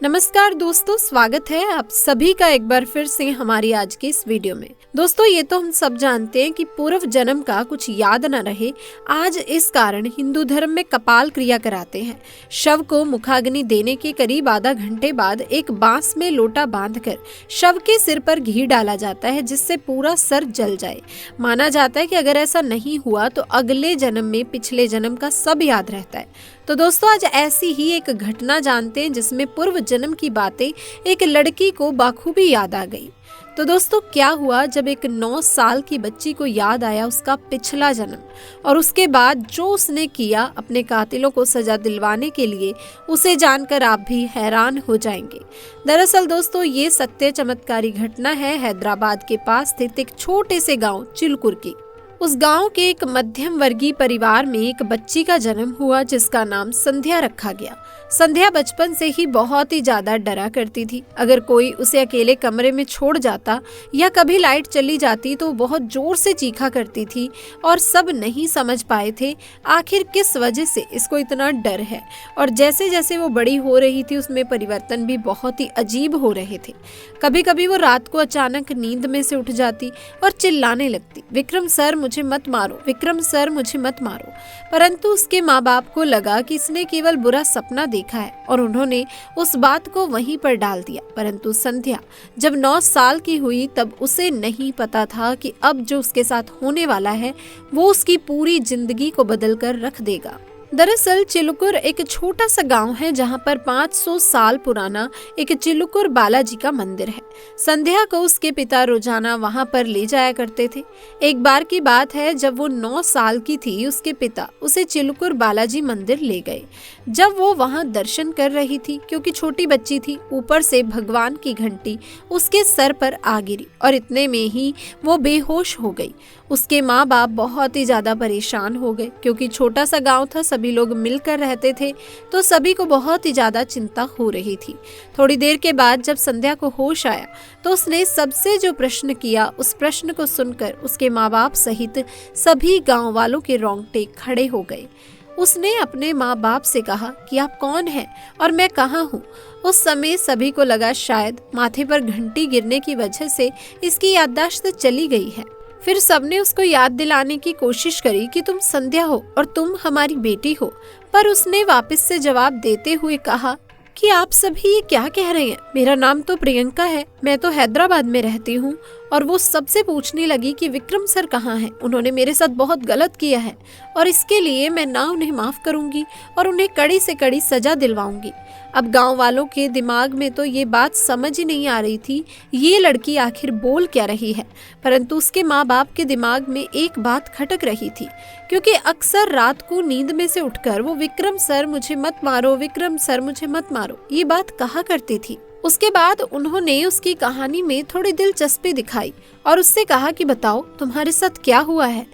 नमस्कार दोस्तों, स्वागत है आप सभी का एक बार फिर से हमारी आज की इस वीडियो में। दोस्तों, ये तो हम सब जानते हैं कि पूर्व जन्म का कुछ याद न रहे, आज इस कारण हिंदू धर्म में कपाल क्रिया कराते हैं। शव को मुखाग्नि देने के करीब आधा घंटे बाद एक बांस में लोटा बांधकर शव के सिर पर घी डाला जाता है, जिससे पूरा सर जल जाए। माना जाता है कि अगर ऐसा नहीं हुआ तो अगले जन्म में पिछले जन्म का सब याद रहता है। तो दोस्तों, आज ऐसी ही एक घटना जानते हैं जिसमें पूर्व जन्म की बातें एक लड़की को बाखूबी याद आ गई। तो दोस्तों, क्या हुआ जब एक 9 साल की बच्ची को याद आया उसका पिछला जन्म, और उसके बाद जो उसने किया अपने कातिलों को सजा दिलवाने के लिए, उसे जानकर आप भी हैरान हो जाएंगे। दरअसल दोस्तों, ये सत्य चमत्कारी घटना है हैदराबाद के पास स्थित एक छोटे से गांव चिलकुर की। उस गांव के एक मध्यम वर्गीय परिवार में एक बच्ची का जन्म हुआ जिसका नाम संध्या रखा गया। संध्या बचपन से ही बहुत ही ज्यादा डरा करती थी। अगर कोई उसे अकेले कमरे में छोड़ जाता या कभी लाइट चली जाती तो बहुत जोर से चीखा करती थी, और सब नहीं समझ पाए थे आखिर किस वजह से इसको इतना डर है। और जैसे जैसे वो बड़ी हो रही थी उसमें परिवर्तन भी बहुत ही अजीब हो रहे थे। कभी कभी वो रात को अचानक नींद में से उठ जाती और चिल्लाने लगती, विक्रम सर मुझे मत मारो, विक्रम सर मुझे मत मारो। परंतु उसके माँ बाप को लगा कि इसने केवल बुरा सपना देखा है और उन्होंने उस बात को वहीं पर डाल दिया। परंतु संध्या जब 9 साल की हुई तब उसे नहीं पता था कि अब जो उसके साथ होने वाला है वो उसकी पूरी जिंदगी को बदल कर रख देगा। दरअसल चिलकुर एक छोटा सा गांव है जहां पर 500 साल पुराना एक चिलकुर बालाजी का मंदिर है। संध्या को उसके पिता रोजाना वहां पर ले जाया करते थे। एक बार की बात है, जब वो 9 साल की थी उसके पिता उसे चिलकुर बालाजी मंदिर ले गए। जब वो वहां दर्शन कर रही थी, क्योंकि छोटी बच्ची थी, ऊपर से भगवान की घंटी उसके सर पर आ गिरी और इतने में ही वो बेहोश हो गई। उसके माँ बाप बहुत ही ज्यादा परेशान हो गए, क्योंकि छोटा सा गांव था, सभी लोग मिलकर रहते थे, तो सभी को बहुत ही ज्यादा चिंता हो रही थी। थोड़ी देर के बाद जब संध्या को होश आया तो उसने सबसे जो प्रश्न किया, उस प्रश्न को सुनकर उसके माँ बाप सहित सभी गांव वालों के रोंगटे खड़े हो गए। उसने अपने माँ बाप से कहा कि आप कौन हैं और मैं कहाँ हूँ। उस समय सभी को लगा शायद माथे पर घंटी गिरने की वजह से इसकी याददाश्त चली गई है। फिर सबने उसको याद दिलाने की कोशिश करी कि तुम संध्या हो और तुम हमारी बेटी हो, पर उसने वापस से जवाब देते हुए कहा कि आप सभी ये क्या कह रहे हैं, मेरा नाम तो प्रियंका है, मैं तो हैदराबाद में रहती हूँ। और वो सबसे पूछने लगी कि विक्रम सर कहाँ हैं, उन्होंने मेरे साथ बहुत गलत किया है और इसके लिए मैं ना उन्हें माफ करूंगी और उन्हें कड़ी से कड़ी सजा दिलवाऊंगी। अब गांव वालों के दिमाग में तो ये बात समझ ही नहीं आ रही थी ये लड़की आखिर बोल क्या रही है, परंतु उसके माँ बाप के दिमाग में एक बात खटक रही थी, क्योंकि अक्सर रात को नींद में से उठकर वो विक्रम सर मुझे मत मारो, विक्रम सर मुझे मत मारो, ये बात कहा करती थी। उसके बाद उन्होंने उसकी कहानी में थोड़ी दिलचस्पी दिखाई और उससे कहा कि बताओ तुम्हारे साथ क्या हुआ है।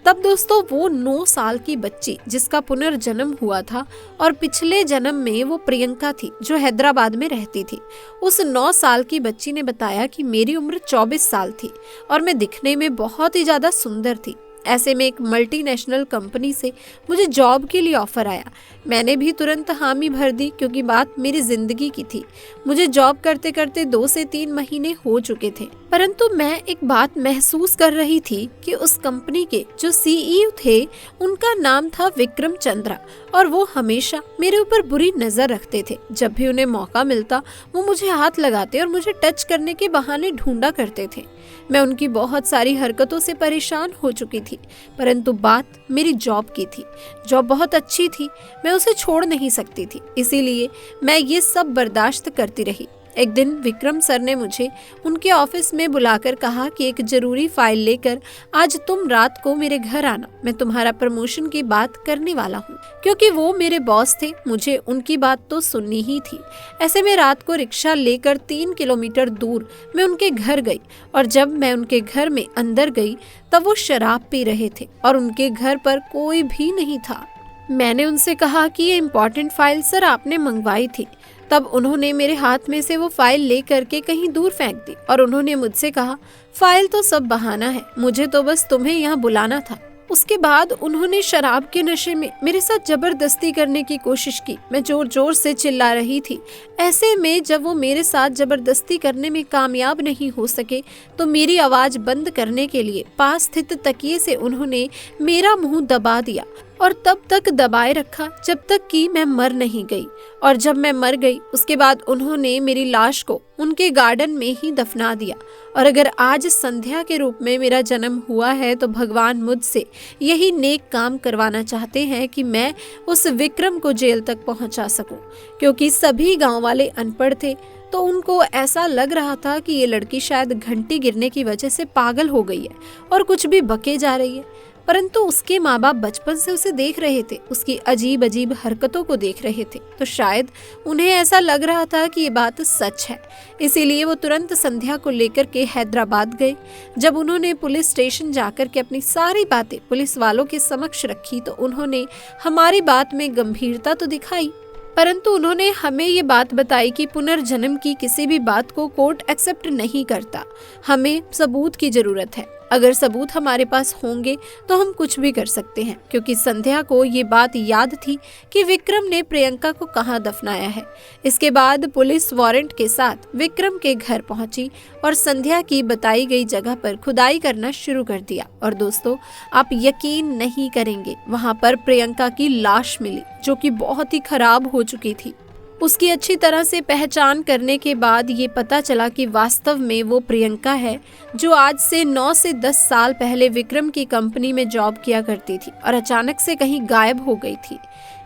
तब दोस्तों वो 9 साल की बच्ची जिसका पुनर्जन्म हुआ था और पिछले जन्म में वो प्रियंका थी जो हैदराबाद में रहती थी, उस 9 साल की बच्ची ने बताया कि मेरी उम्र 24 साल थी और मैं दिखने में बहुत ही ज्यादा सुंदर थी। ऐसे में एक मल्टीनेशनल कंपनी से मुझे जॉब के लिए ऑफर आया। मैंने भी तुरंत हामी भर दी, क्योंकि बात मेरी जिंदगी की थी। मुझे जॉब करते करते 2 से 3 महीने हो चुके थे, परंतु मैं एक बात महसूस कर रही थी कि उस कंपनी के जो सीईओ थे उनका नाम था विक्रम चंद्रा, और वो हमेशा मेरे ऊपर बुरी नजर रखते थे। जब भी उन्हें मौका मिलता वो मुझे हाथ लगाते और मुझे टच करने के बहाने ढूंढा करते थे। मैं उनकी बहुत सारी हरकतों से परेशान हो चुकी थी, परंतु बात मेरी जॉब की थी। जॉब बहुत अच्छी थी, मैं उसे छोड़ नहीं सकती थी, इसीलिए मैं ये सब बर्दाश्त करती रही। एक दिन विक्रम सर ने मुझे उनके ऑफिस में बुलाकर कहा कि एक जरूरी फाइल लेकर आज तुम रात को मेरे घर आना, मैं तुम्हारा प्रमोशन की बात करने वाला हूँ। क्योंकि वो मेरे बॉस थे, मुझे उनकी बात तो सुननी ही थी। ऐसे में रात को रिक्शा लेकर 3 किलोमीटर दूर मैं उनके घर गई, और जब मैं उनके घर में अंदर गई तब वो शराब पी रहे थे और उनके घर पर कोई भी नहीं था। मैंने उनसे कहा कि ये इम्पोर्टेंट फाइल सर आपने मंगवाई थी। तब उन्होंने मेरे हाथ में से वो फाइल ले करके कहीं दूर फेंक दी और उन्होंने मुझसे कहा, फाइल तो सब बहाना है, मुझे तो बस तुम्हें यहाँ बुलाना था। उसके बाद उन्होंने शराब के नशे में मेरे साथ जबरदस्ती करने की कोशिश की। मैं जोर जोर से चिल्ला रही थी। ऐसे में जब वो मेरे साथ जबरदस्ती करने में कामयाब नहीं हो सके तो मेरी आवाज बंद करने के लिए पास स्थित तकिए से उन्होंने मेरा मुंह दबा दिया और तब तक दबाए रखा जब तक कि मैं मर नहीं गई। और जब मैं मर गई उसके बाद उन्होंने मेरी लाश को उनके गार्डन में ही दफना दिया। और अगर आज संध्या के रूप में मेरा जन्म हुआ है तो भगवान मुझसे यही नेक काम करवाना चाहते हैं कि मैं उस विक्रम को जेल तक पहुंचा सकूं। क्योंकि सभी गांव वाले अनपढ़ थे तो उनको ऐसा लग रहा था कि ये लड़की शायद घंटी गिरने की वजह से पागल हो गई है और कुछ भी बके जा रही है। परंतु उसके माँ बाप बचपन से उसे देख रहे थे, उसकी अजीब अजीब हरकतों को देख रहे थे, तो शायद उन्हें ऐसा लग रहा था कि ये बात सच है। इसीलिए वो तुरंत संध्या को लेकर के हैदराबाद गए। जब उन्होंने पुलिस स्टेशन जाकर के अपनी सारी बातें पुलिस वालों के समक्ष रखी तो उन्होंने हमारी बात में गंभीरता तो दिखाई, परंतु उन्होंने हमें ये बात बताई कि पुनर्जन्म की किसी भी बात को कोर्ट एक्सेप्ट नहीं करता। हमें सबूत की जरूरत है। अगर सबूत हमारे पास होंगे तो हम कुछ भी कर सकते हैं। क्योंकि संध्या को ये बात याद थी कि विक्रम ने प्रियंका को कहाँ दफनाया है। इसके बाद पुलिस वारंट के साथ विक्रम के घर पहुंची और संध्या की बताई गई जगह पर खुदाई करना शुरू कर दिया। और दोस्तों, आप यकीन नहीं करेंगे, वहां पर प्रियंका की लाश मिली जो कि बहुत ही खराब हो चुकी थी। उसकी अच्छी तरह से पहचान करने के बाद ये पता चला कि वास्तव में वो प्रियंका है जो आज से 9 से 10 साल पहले विक्रम की कंपनी में जॉब किया करती थी और अचानक से कहीं गायब हो गई थी।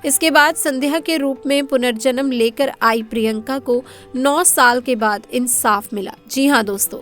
इसके बाद संध्या के रूप में पुनर्जन्म लेकर आई प्रियंका को 9 साल के बाद इंसाफ मिला। जी हाँ दोस्तों,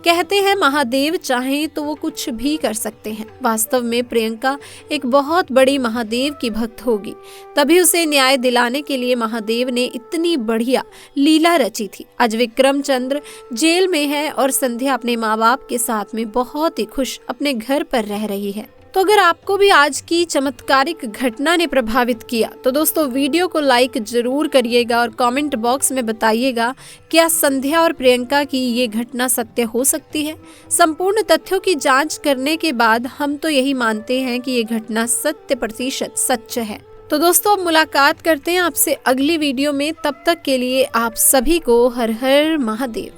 कहते हैं महादेव चाहें तो वो कुछ भी कर सकते हैं। वास्तव में प्रियंका एक बहुत बड़ी महादेव की भक्त होगी, तभी उसे न्याय दिलाने के लिए महादेव ने इतनी बढ़िया लीला रची थी। आज विक्रम चंद्र जेल में है और संध्या अपने माँ बाप के साथ में बहुत ही खुश अपने घर पर रह रही है। तो अगर आपको भी आज की चमत्कारिक घटना ने प्रभावित किया तो दोस्तों वीडियो को लाइक जरूर करिएगा और कमेंट बॉक्स में बताइएगा क्या संध्या और प्रियंका की ये घटना सत्य हो सकती है। संपूर्ण तथ्यों की जांच करने के बाद हम तो यही मानते हैं कि ये घटना 100% सच है। तो दोस्तों, अब मुलाकात करते हैं आपसे अगली वीडियो में। तब तक के लिए आप सभी को हर हर महादेव।